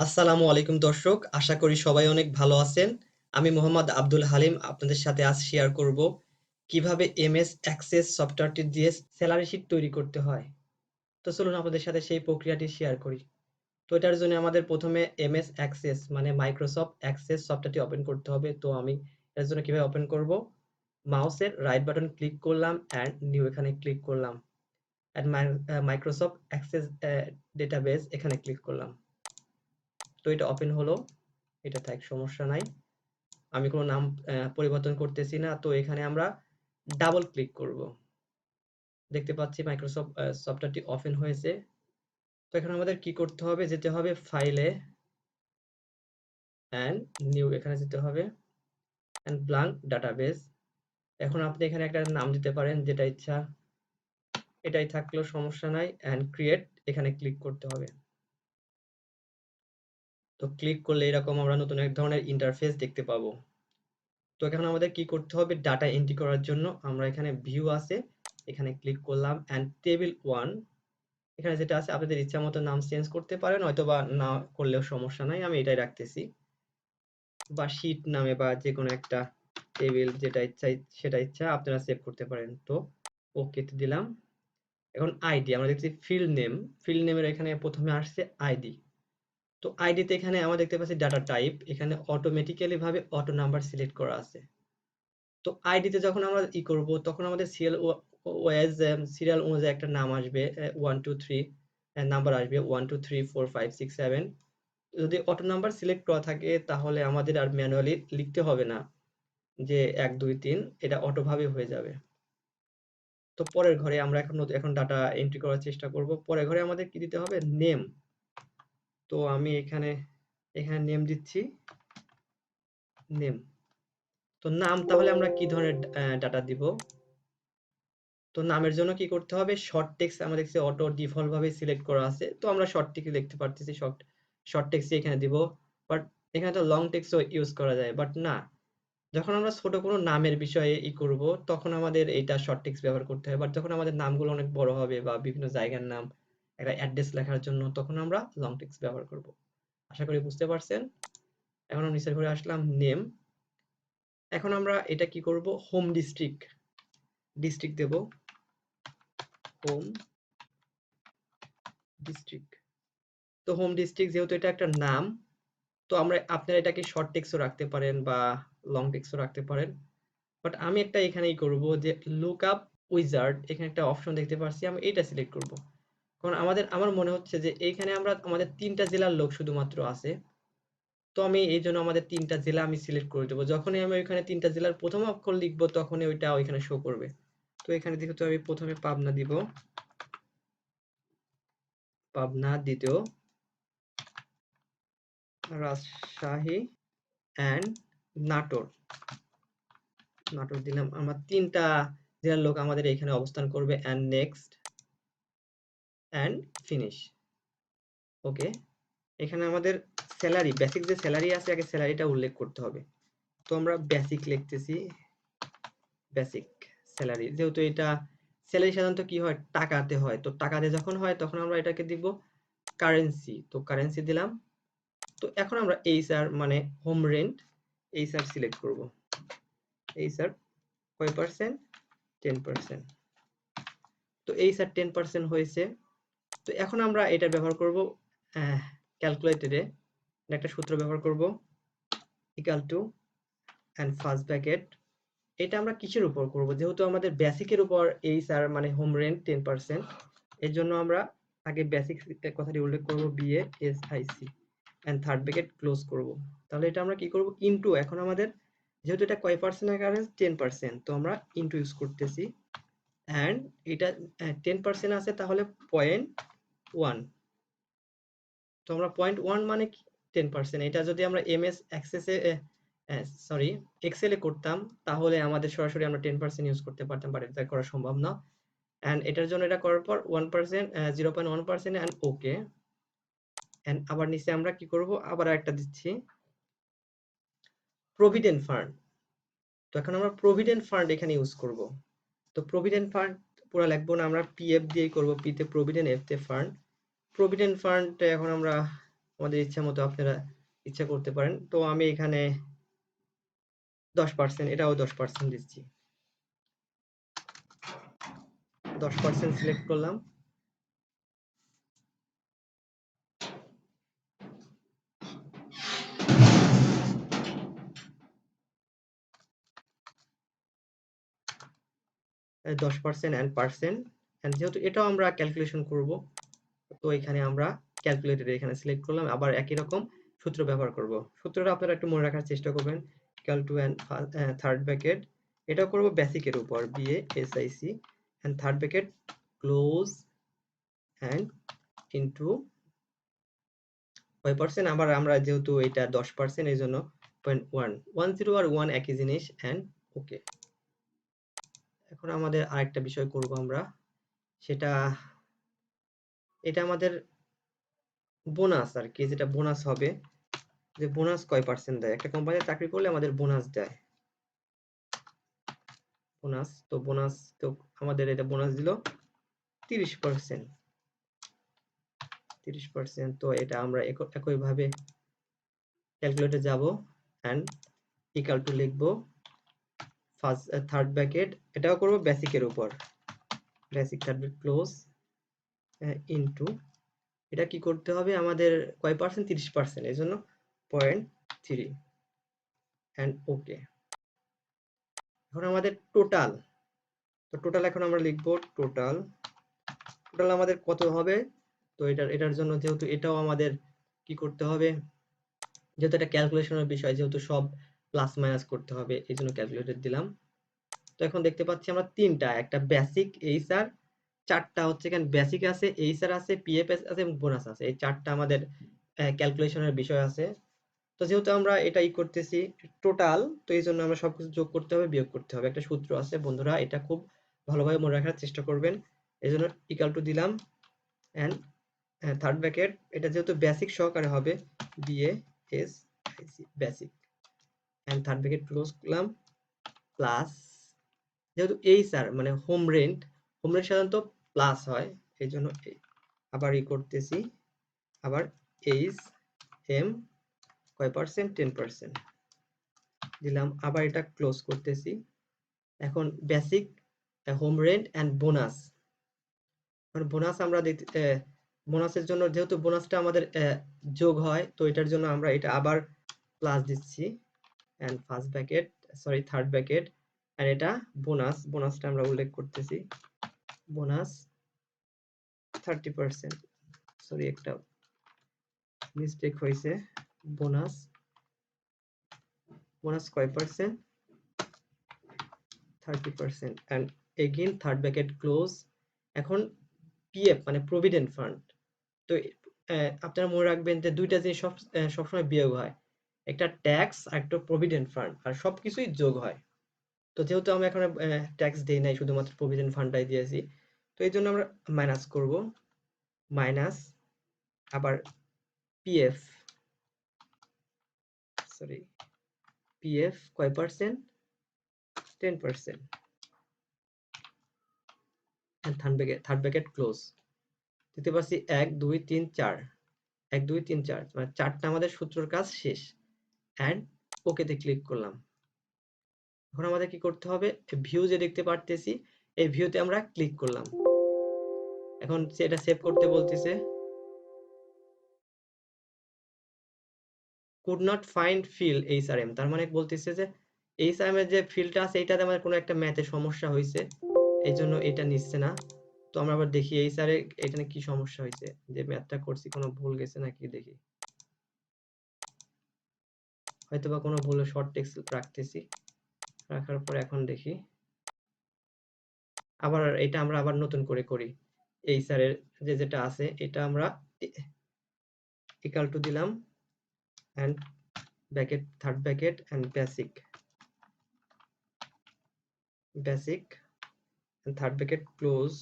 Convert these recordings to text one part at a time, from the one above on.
আসসালামু আলাইকুম দর্শক, আশা করি সবাই অনেক ভালো আছেন। আমি মোহাম্মদ আব্দুল হালিম আপনাদের সাথে আজ শেয়ার করব কিভাবে এমএস অ্যাক্সেস সফটওয়্যারটি দিয়ে স্যালারি শিট তৈরি করতে হয়। তো চলুন আপনাদের সাথে সেই প্রক্রিয়াটি শেয়ার করি। তো এটার জন্য আমাদের প্রথমে এমএস অ্যাক্সেস মানে মাইক্রোসফট অ্যাক্সেস সফটওয়্যারটি ওপেন করতে হবে। তো আমি এর জন্য কিভাবে ওপেন করব, মাউসের রাইট বাটন ক্লিক করলাম অ্যান্ড নিউ এখানে ক্লিক করলাম, অ্যান্ড মাইক্রোসফট অ্যাক্সেস ডেটাবেস এখানে ক্লিক করলাম। তো এটা ওপেন হলো, এটা থাক, সমস্যা নাই। আমি কোনো নাম পরিবর্তন করতেছি না। তো এখানে আমরা ডাবল ক্লিক করব। দেখতে পাচ্ছি মাইক্রোসফট সফটওয়্যারটি ওপেন হয়েছে। তো এখানে আমাদের কি করতে হবে, যেতে হবে ফাইলে অ্যান্ড নিউ, এখানে যেতে হবে অ্যান্ড ব্ল্যাঙ্ক ডাটাবেস। এখন আপনি এখানে একটা নাম দিতে পারেন, যেটা ইচ্ছা, এটাই থাকলেও সমস্যা নাই। অ্যান্ড ক্রিয়েট, এখানে ক্লিক করতে হবে। তো ক্লিক করলে এরকম আমরা নতুন এক ধরনের ইন্টারফেস দেখতে পাবো। তো এখন আমাদের কি করতে হবে, ডাটা এন্ট্রি করার জন্য আমরা এখানে ভিউ আছে, এখানে ক্লিক করলাম অ্যান্ড টেবিল 1, এখানে যেটা আছে আপনাদের ইচ্ছা মতো নাম চেঞ্জ করতে পারেন, হয়তো বা না করলেও সমস্যা নাই, আমি এটাই রাখতেছি। বা শীট নামে বা যে কোনো একটা টেবিল, যেটা ইচ্ছা সেটা ইচ্ছা আপনারা সেভ করতে পারেন। তো ওকে তে দিলাম। এখন আইডি আমরা দেখছি ফিল্ড নেমের এখানে প্রথমে আসছে আইডি। তো আইডিতে এখানে আমরা দেখতে পাচ্ছি ডাটা টাইপ, এখানে অটোমেটিক্যালি ভাবে অটো নাম্বার সিলেক্ট করা আছে। তো আইডিতে যখন আমরা করব, তখন আমাদের ওয়াইজ সিরিয়াল অনুযায়ী একটা নাম আসবে, 1 2 3 নাম্বার আসবে, 1 2 3 4 5 6 7। যদি অটো নাম্বার সিলেক্ট করা থাকে তাহলে আমাদের আর ম্যানুয়ালি লিখতে হবে না যে 1 2 3, এটা অটো ভাবে হয়ে যাবে। তো পরের ঘরে আমরা এখন ডাটা এন্ট্রি করার চেষ্টা করব। পরের ঘরে আমাদের কি দিতে হবে, নেম। তো আমি এখানে নেম দিচ্ছি, নেম। তো নাম তাহলে আমরা কি ধরনের ডাটা দিব, তো নামের জন্য কি করতে হবে, শর্ট টেক্সট আমাদের কাছে অটো ডিফল্ট ভাবে সিলেক্ট করা আছে। তো আমরা শর্ট টেক্সট লিখতে পারতেছি, শর্ট টেক্সট এখানে দিব। বাট এখানে তো লং টেক্সটও ইউজ করা যায়, বাট না, যখন আমরা ছোট কোনো নামের বিষয়ে করব তখন আমাদের এইটা শর্ট টেক্সট ব্যবহার করতে হয়। বাট যখন আমাদের নামগুলো অনেক বড় হবে বা বিভিন্ন জায়গার নাম, একটা অ্যাড্রেস লেখার জন্য, তখন আমরা লং টেক্সট ব্যবহার করব। আশা করি বুঝতে পারছেন। এখন আমি নিচের ঘরে আসলাম, নেম। এখন আমরা এটা কি করব, হোম ডিস্ট্রিক্ট দেব, হোম ডিস্ট্রিক্ট। তো হোম ডিস্ট্রিক্ট যেহেতু এটা একটা নাম, তো আপনারা এটাকে শর্ট টেক্সটও রাখতে পারেন বা লং টেক্সটও রাখতে পারেন। বাট আমি একটা এখানেই করব যে লুক আপ উইজার্ড, এখানে একটা অপশন দেখতে পাচ্ছি, আমি এটা সিলেক্ট করব। কারণ আমার মনে হচ্ছে যে এইখানে আমাদের 3টা জেলার লোক শুধুমাত্র আছে। তো আমি এই জন্য আমাদের 3টা জেলা আমি সিলেক্ট করে দেবো। যখনই আমি ওইখানে 3টা জেলার প্রথম অক্ষর লিখবো তখনই ওইটা ওইখানে শো করবে। তো এখানে যেহেতু আমি প্রথমে পাবনা দিব, পাবনা, দ্বিতীয় রাজশাহী অ্যান্ড নাটোর দিলাম। আমার 3টা জেলার লোক আমাদের এখানে অবস্থান করবে, অ্যান্ড নেক্সট অ্যান্ড ফিনিশ। ওকে, এখানে আমাদের স্যালারি, বেসিক যে স্যালারি আছে, আগে স্যালারিটা উল্লেখ করতে হবে। তো আমরা বেসিক লিখতেছি, বেসিক স্যালারি। যেহেতু এটা স্যালারি সাধারণত কি হয়, টাকাতে হয়, তো টাকাতে যখন হয় তখন আমরা এটাকে দিব কারেন্সি। তো কারেন্সি দিলাম। তো এখন আমরা এইচআর মানে হোম রেন্ট, এইচআর সিলেক্ট করব। এইচআর কয় পার্সেন্ট, 10%। তো এইচআর 10% হয়েছে। তো এখন আমরা এটা ব্যবহার করব ক্যালকুলেটরে, একটা সূত্র ব্যবহার করব, equal to and first bracket. এটা আমরা কিসের উপর করব, যেহেতু আমাদের বেসিকের উপর এইচআর মানে হোম রেন্ট 10%, এর জন্য আমরা আগে বেসিক কথাটি উল্লেখ করব, BA SIC and third bracket close করব। তাহলে এটা আমরা কি করব, ইনটু, এখন আমাদের যেহেতু এটা কয় পার্সেন্টের কারণে 10%, তো আমরা ইনটু ইউজ করতেছি। এন্ড এটা 10% আছে, তাহলে 0.1। তো আমরা 0.1 মানে কি, 10%। এটা যদি আমরা এমএস অ্যাক্সেসে সরি এক্সেলে করতাম তাহলে আমাদের সরাসরি আমরা 10% ইউজ করতে পারতাম, বাট এটা করা সম্ভব না। এন্ড এটার জন্য এটা করার পর 1%, 0.1% এন্ড ওকে। এন্ড আবার নিচে আমরা কি করব, আবার একটা দিচ্ছি, প্রভিডেন্ট ফান্ড। তো এখন আমরা প্রভিডেন্ট ফান্ড এখানে ইউজ করব। তো প্রভিডেন্ট ফান্ড পুরো লিখবো না, আমরা পিএফ দিয়েই করব, পি তে প্রভিডেন্ট, এফ তে ফান্ড। প্রভিডেন্ট ফান্ড এখন আমরা আমাদের ইচ্ছা মতো আপনারা ইচ্ছা করতে পারেন। তো আমি এখানে 10%, এটাও 10% দিচ্ছি। 10% সিলেক্ট করলাম। এই 10% and percent, and যেহেতু এটাও আমরা ক্যালকুলেশন করব, তো এখানে আমরা ক্যালকুলেটর এখানে সিলেক্ট করলাম। আবার একই রকম সূত্র ব্যবহার করব। সূত্রটা আপনারা একটু মনে রাখার চেষ্টা করবেন। Equal to and third bracket, এটাও করব বেসিকের উপর, BASIC, and third bracket close and into 5%। আবার আমরা যেহেতু এটা 10% এই জন্য 0.1 আর 1 একই জিনিস, and ওকে। এখন আমাদের আরেকটা বিষয় করব আমরা, সেটা এটা আমাদের বোনাস আর কি, যেটা বোনাস হবে, যে বোনাস কয় পার্সেন্ট দেয়। একটা কোম্পানিতে চাকরি করলে আমাদের বোনাস দেয়, বোনাস। তো বোনাস তো আমাদের এটা বোনাস দিল 30%। 30%, তো এটা আমরা একইভাবে ক্যালকুলেটর যাব এন্ড ইকুয়াল টু লিখব ফার্স্ট থার্ড ব্র্যাকেট, এটাও করব বেসিকের উপর, basic third bracket close into, এটা কি করতে হবে আমাদের কয় পার্সেন্ট, 30%, এই জন্য 0.3 এন্ড ওকে। এখন আমাদের টোটাল, তো টোটাল এখন আমরা লিখব টোটাল আমাদের কত হবে। তো এটার জন্য যেহেতু এটাও আমাদের কি করতে হবে, যেহেতু এটা ক্যালকুলেশনের বিষয়, যেহেতু সব প্লাস মাইনাস করতে হবে, এই জন্য ক্যালকুলেটর দিলাম। তো এখন দেখতে পাচ্ছি আমরা তিনটা, একটা বেসিক, এইচআর, চারটা হচ্ছে এখানে বেসিক আছে, এইচআর আছে, পিএফএস আছে এবং বোনাস আছে। এই চারটা আমাদের ক্যালকুলেশনের বিষয় আছে। তো যেহেতু আমরা এটাই করতেছি টোটাল, তো এই জন্য আমরা সবকিছু যোগ করতে হবে, বিয়োগ করতে হবে। একটা সূত্র আছে বন্ধুরা, এটা খুব ভালোভাবে মনে রাখার চেষ্টা করবেন। এই জন্য ইকুয়াল টু দিলাম এন্ড থার্ড ব্র্যাকেট, এটা যেহেতু বেসিক সহকারে হবে, BASIC basic, and third bracket close করলাম, প্লাস, যেহেতু এইচআর মানে হোম রেন্ট সাধারণত প্লাস হয়, এই জন্য আবার করতেছি, আবার এইচ এম কয় পার্সেন্ট, 10% দিলাম। আবার এটা ক্লোজ করতেছি। এখন basic, home rent and bonus, bonus আমরা বোনাসের জন্য যেহেতু বোনাসটা আমাদের যোগ হয়, তো এটার জন্য আমরা এটা আবার প্লাস দিচ্ছি and first bracket, sorry third bracket, আর এটা বোনাসটা আমরা উল্লেখ করতেছি, বোনাস 30%, সরি একটা মিস্টেক হয়েছে, বোনাস কয় percent, 30%, and again third bracket close. এখন পিএফ মানে প্রভিডেন্ট ফান্ড, তো আপনারা মনে রাখবেন যে দুইটা জিনিস সবসময় বিয়োগ হয়, একটা ট্যাক্স আর একটা প্রভিডেন্ট ফান্ড, আর সবকিছুই যোগ হয়। তো যেহেতু আমরা এখন ট্যাক্স দেই নাই, শুধুমাত্র প্রভিডেন্ট ফান্ডটাই দিয়েছি, তো এই জন্য আমরা মাইনাস করব, মাইনাস, আবার পিএফ, সরি পিএফ কয় পার্সেন্ট, 10%, থার্ড ব্র্যাকেট ক্লোজ। দিতে পারছি 1 2 3 4, 1 2 3 4, মানে চারটা আমাদের সূত্রের কাজ শেষ, এন্ড ওকেতে ক্লিক করলাম। এখন আমাদের কি করতে হবে, ভিউ যে দেখতে পারতেছি, এই ভিউতে আমরা ক্লিক করলাম। এখন এটা সেভ করতে বলতেছে, could not find field HRM, তার মানে বলতেছে যে HRM এর যে ফিল্ডটা আছে এটাতে আমাদের কোনো একটা ম্যাথে সমস্যা হয়েছে, এই জন্য এটা নিচ্ছে না। তো আমরা আবার দেখি HRM এখানে কি সমস্যা হয়েছে, যে ম্যাথটা করছি কোনো ভুল গেছে নাকি দেখি, হয়তোবা কোনো ভুলে শর্ট টেক্সট রাখতেছি, রাখার পর এখন দেখি, আবার এটা আমরা আবার নতুন করে করি। HRM এর যেটা আছে এটা আমরা ইকুয়াল টু দিলাম and bracket, third bracket, and basic and third bracket close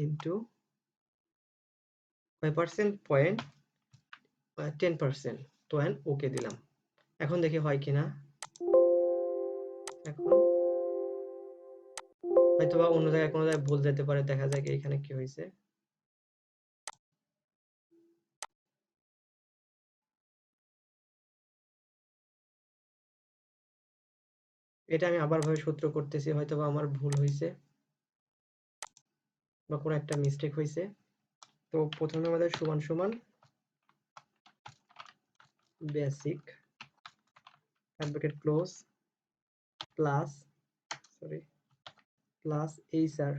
into 5%, 10%, তো and ওকে দিলাম। এখন দেখি হয় কিনা, এখন হয়তোবা অন্য জায়গায় কোনো জায়গায় ভুল যেতে পারে, দেখা যায় এখানে কি হয়েছে, এটা আমি আবার ভাবে সূত্র করতেছি, হয়তো বা আমার ভুল হয়েছে বা কোনো একটা মিস্টেক হয়েছে। তো প্রথমে আমাদের সমান সমান basic bracket close plus plus HR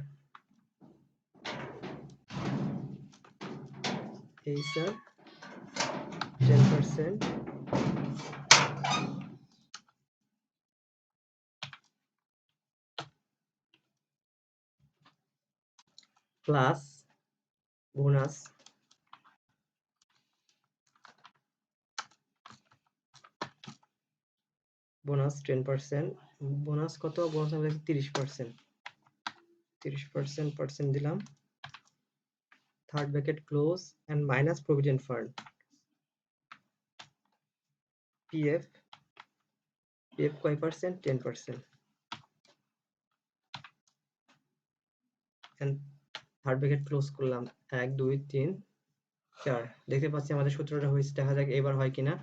10% plus bonus bonus 10%। Bonus কত? বোনাস আমরা 30%। 30% দিলাম। Third bracket close and minus provident fund PF কয় percent? 10%। And third bracket close করলাম। 1 2 3 4। দেখতে পাচ্ছি আমাদের সূত্রটা হয়েছে, দেখা যাক এবার হয় কিনা।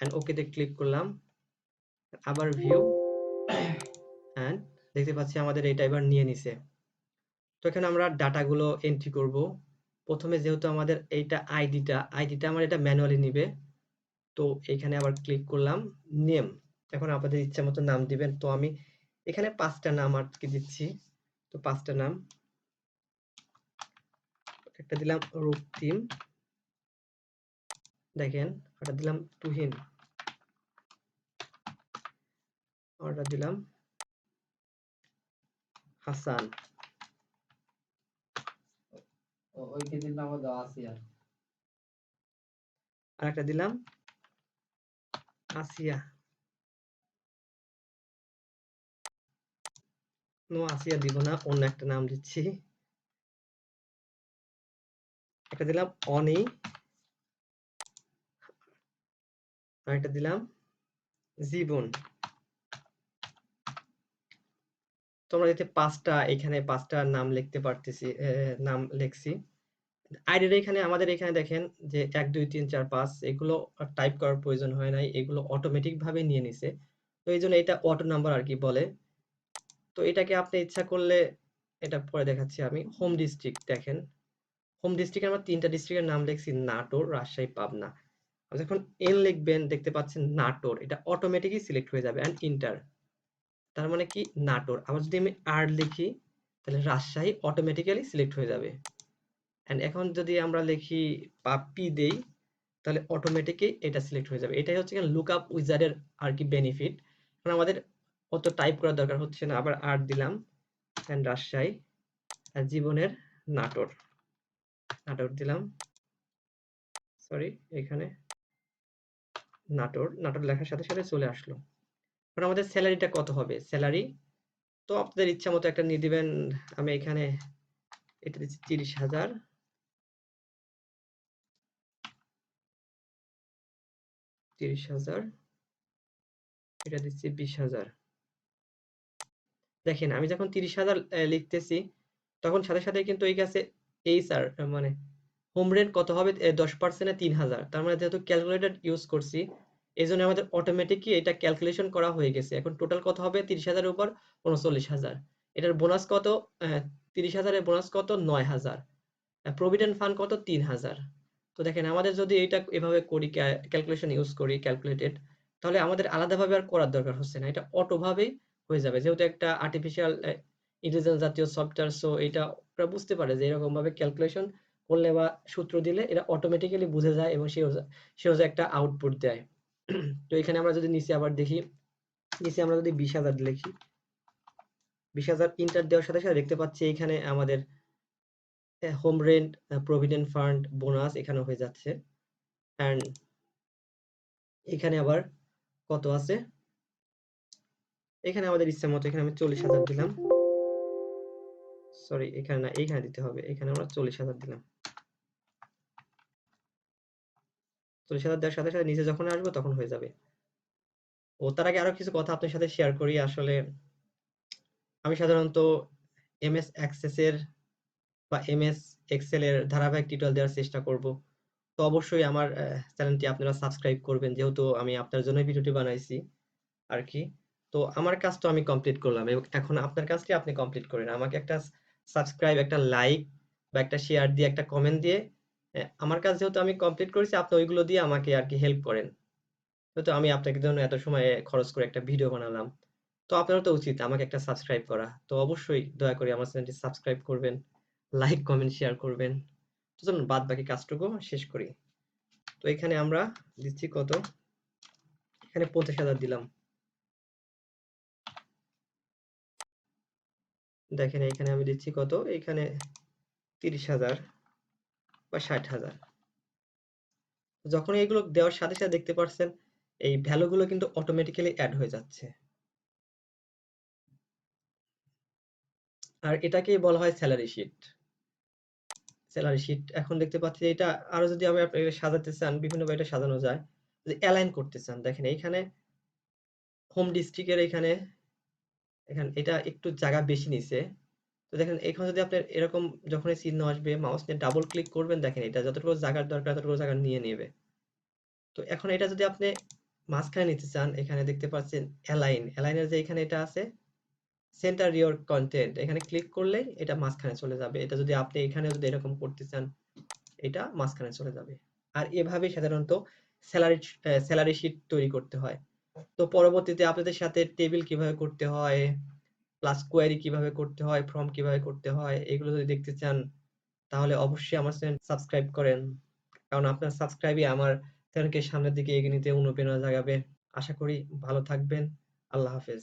এন্ড ওকে তে ক্লিক করলাম, আবার ভিউ এন্ড দেখতে পাচ্ছি আমাদের এটা এবার নিয়ে নিছে। তো এখানে আমরা ডাটাগুলো এন্ট্রি করব। প্রথমে যেহেতু আমাদের এইটা আইডিটা আমার এটা ম্যানুয়ালি নিবে, তো এখানে আবার ক্লিক করলাম নেম। এখন আপনাদের ইচ্ছা মতো নাম দিবেন। তো আমি এখানে 5টা নাম আর কি দিচ্ছি। তো 5টা নাম, একটা দিলাম রক্তিম, দেখেন ওটা দিলাম তুহিন, ওটা দিলাম হাসান, ওই কেজির নাম দাও আসিয়া, আর একটা দিলাম আসিয়া। নো, আসিয়া দিব না, অন্য একটা নাম দিচ্ছি। একটা দিলাম অনি, আর একটা দিলাম জীবন। তোমরা দেখতে 5টা এখানে 5টা নাম লিখতে পারতেছি, নাম লিখছি। আইডিটা এখানে আমাদের এখানে দেখেন যে 1 2 3 4 5 এগুলো টাইপ করার প্রয়োজন হয় নাই, এগুলো অটোমেটিক ভাবে নিয়ে নিছে। তো এই জন্য এটা অটো নাম্বার আর কি বলে। তো এটাকে আপনি ইচ্ছা করলে, এটা পরে দেখাচ্ছি আমি। হোম ডিস্ট্রিক্ট দেখেন, হোম ডিস্ট্রিক্টে আমরা 3টা ডিস্ট্রিক্টের নাম লিখছি, নাটোর, রাজশাহী, পাবনা। যখন এন লিখবেন দেখতে পাচ্ছেন নাটোর, এটা অটোমেটিকই সিলেক্ট হয়ে যাবে। এন্ড ইন্টার, তার মানে কি নাটোর। আবার যদি আমি আর লিখি তাহলে রাজশাহী অটোমেটিক্যালি সিলেক্ট হয়ে যাবে। এন্ড এখন যদি আমরা লিখি পাপ্পি দেই তাহলে অটোমেটিকই এটা সিলেক্ট হয়ে যাবে। এটাই হচ্ছে লুকআপ উইজার্ডের আর কি বেনিফিট। কারণ আমাদের অত টাইপ করার দরকার হচ্ছে না। আবার আর দিলাম এন্ড রাজশাহী, আর জীবনের নাটোর, নাটোর দিলাম, সরি এখানে নাটোর, নাটোর লেখার সাথে সাথে চলে আসলো। এখন আমাদের স্যালারিটা কত হবে? স্যালারি তো আপনাদের ইচ্ছা মতো একটা নিয়ে দিবেন। আমি এখানে এটা দিচ্ছি 30,000, 30,000, এটা দিচ্ছি 20,000। দেখেন আমি যখন 30,000 লিখতেছি তখন সাথে সাথে কিন্তু এই কাছে এই স্যার মানে হোম রেন্ট কত হবে? 10% 3,000। তার মানে যেহেতু ক্যালকুলেটর ইউজ করছি এই জন্য আমাদের অটোমেটিকই এটা ক্যালকুলেশন করা হয়ে গেছে। এখন টোটাল কত হবে? 30,000 এর উপর 39,000। এটার বোনাস কত? 30,000 এর বোনাস কত? 9,000। প্রভিডেন্ট ফান্ড কত? 3,000। তো দেখেন আমাদের যদি এটা এভাবে করি, ক্যালকুলেশন ইউজ করি, ক্যালকুলেটেড, তাহলে আমাদের আলাদাভাবে আর করার দরকার হচ্ছে না। এটা অটো ভাবেই হয়ে যাবে, যেহেতু একটা আর্টিফিশিয়াল ইন্টেলিজেন্স জাতীয় সফটওয়্যার। সো এটা ওরা বুঝতে পারে যে এরকম ভাবে ক্যালকুলেশন করলে বা সূত্র দিলে এটা অটোমেটিক্যালি বুঝে যায় এবং সে একটা আউটপুট দেয়। তো এখানে আমরা যদি নিচে আবার দেখি, নিচে আমরা যদি 20,000 লিখি, 20,000 ইন্টার দেওয়ার সাথে সাথে দেখতে পাচ্ছি এখানে আমাদের home rent, provident fund, bonus এখানে হয়ে যাচ্ছে। এন্ড এখানে আবার কত আছে? এখানে আমাদের ইচ্ছা মতো এখানে আমি 40,000 দিলাম। সরি এখানে না, এইখানে দিতে হবে। এখানে আমরা 40,000 দিলাম। 40,000 দেওয়ার সাথে সাথে নিচে যখন আসবো তখন হয়ে যাবে। ও তার আগে আরো কিছু কথা আপনার সাথে শেয়ার করি। আসলে আমি সাধারণত এমএস অ্যাক্সেস এর বা এমএস এক্সেল এর ধারাবাহিক টিউটোরিয়াল দেওয়ার চেষ্টা করব। তো অবশ্যই আমার চ্যানেলটি আপনারা সাবস্ক্রাইব করবেন, যেহেতু আমি আপনার জন্য ভিডিওটি বানাইছি আর কি। তো আমার কাজ তো আমি কমপ্লিট করলাম এবং এখন আপনার কাজটি আপনি কমপ্লিট করেন। আমাকে একটা সাবস্ক্রাইব, একটা লাইক বা একটা শেয়ার দিয়ে একটা কমেন্ট দিয়ে আমার কাজ যেহেতু আমি কমপ্লিট করেছি আপনি ওইগুলো দিয়ে আমাকে আরকি হেল্প করেন। যেহেতু আমি আপনাকে জন্য এত সময় খরচ করে একটা ভিডিও বানালাম। তো আপনারও তো উচিত আমাকে একটা সাবস্ক্রাইব করা। তো অবশ্যই দয়া করে আমার চ্যানেলটি সাবস্ক্রাইব করবেন, লাইক, কমেন্ট, শেয়ার করবেন। তো চলুন বাদবাকি কাজটুকু শেষ করি। তো এখানে আমরা দিচ্ছি কত? এখানে ৫০,০০০ দিলাম। দেখেন এখানে আমি দিচ্ছি কত? এখানে ৩০,০০০ বা ৬০,০০০। যখন এগুলো দেওয়ার সাথে, সাথে দেখতে পারছেন এই ভ্যালু গুলো কিন্তু অটোমেটিক্যালি এড হয়ে যাচ্ছে। আর এটাকেই বলা হয় সেলারি শিট। সেলারি শিট এখন দেখতে পাচ্ছি এটা আরো যদি আমি আপনাকে সাজাতে চান বিভিন্নভাবে এটা সাজানো যায়। যদি অ্যালাইন করতে চান দেখেন এইখানে হোম ডিস্ট্রিক্ট এর এখানে এটা একটু জায়গা বেশি নিছে। তো দেখেন এখানে যদি আপনার এরকম যখনই চিহ্ন আসবে মাউস নিয়ে ডাবল ক্লিক করবেন দেখেন এটা যতটুকু জায়গার দরকার ততটুকু জায়গা নিয়ে নেবে। তো এখন এটা যদি আপনি মাঝখানে নিতে চান এখানে দেখতে পাচ্ছেন অ্যালাইনের যে এখানে এটা আছে সেন্টার ইওর কন্টেন্ট এখানে ক্লিক করলেই এটা মাঝখানে চলে যাবে। এটা যদি আপনি এখানে যদি এরকম করতে চান এটা মাঝখানে চলে যাবে। আর এভাবেই সাধারণত সেলারি শিট তৈরি করতে হয়। তো পরবর্তীতে আপনাদের সাথে টেবিল কিভাবে করতে হয়, প্লাস কোয়েরি কিভাবে করতে হয়, ফর্ম কিভাবে করতে হয় এগুলো যদি দেখতে চান তাহলে অবশ্যই আমার চ্যানেল সাবস্ক্রাইব করেন। কারণ আপনার সাবস্ক্রাইবই আমার চ্যানেলকে সামনের দিকে এগিয়ে নিতে অনুপ্রেরণা জাগাবে। আশা করি ভালো থাকবেন। আল্লাহ হাফেজ।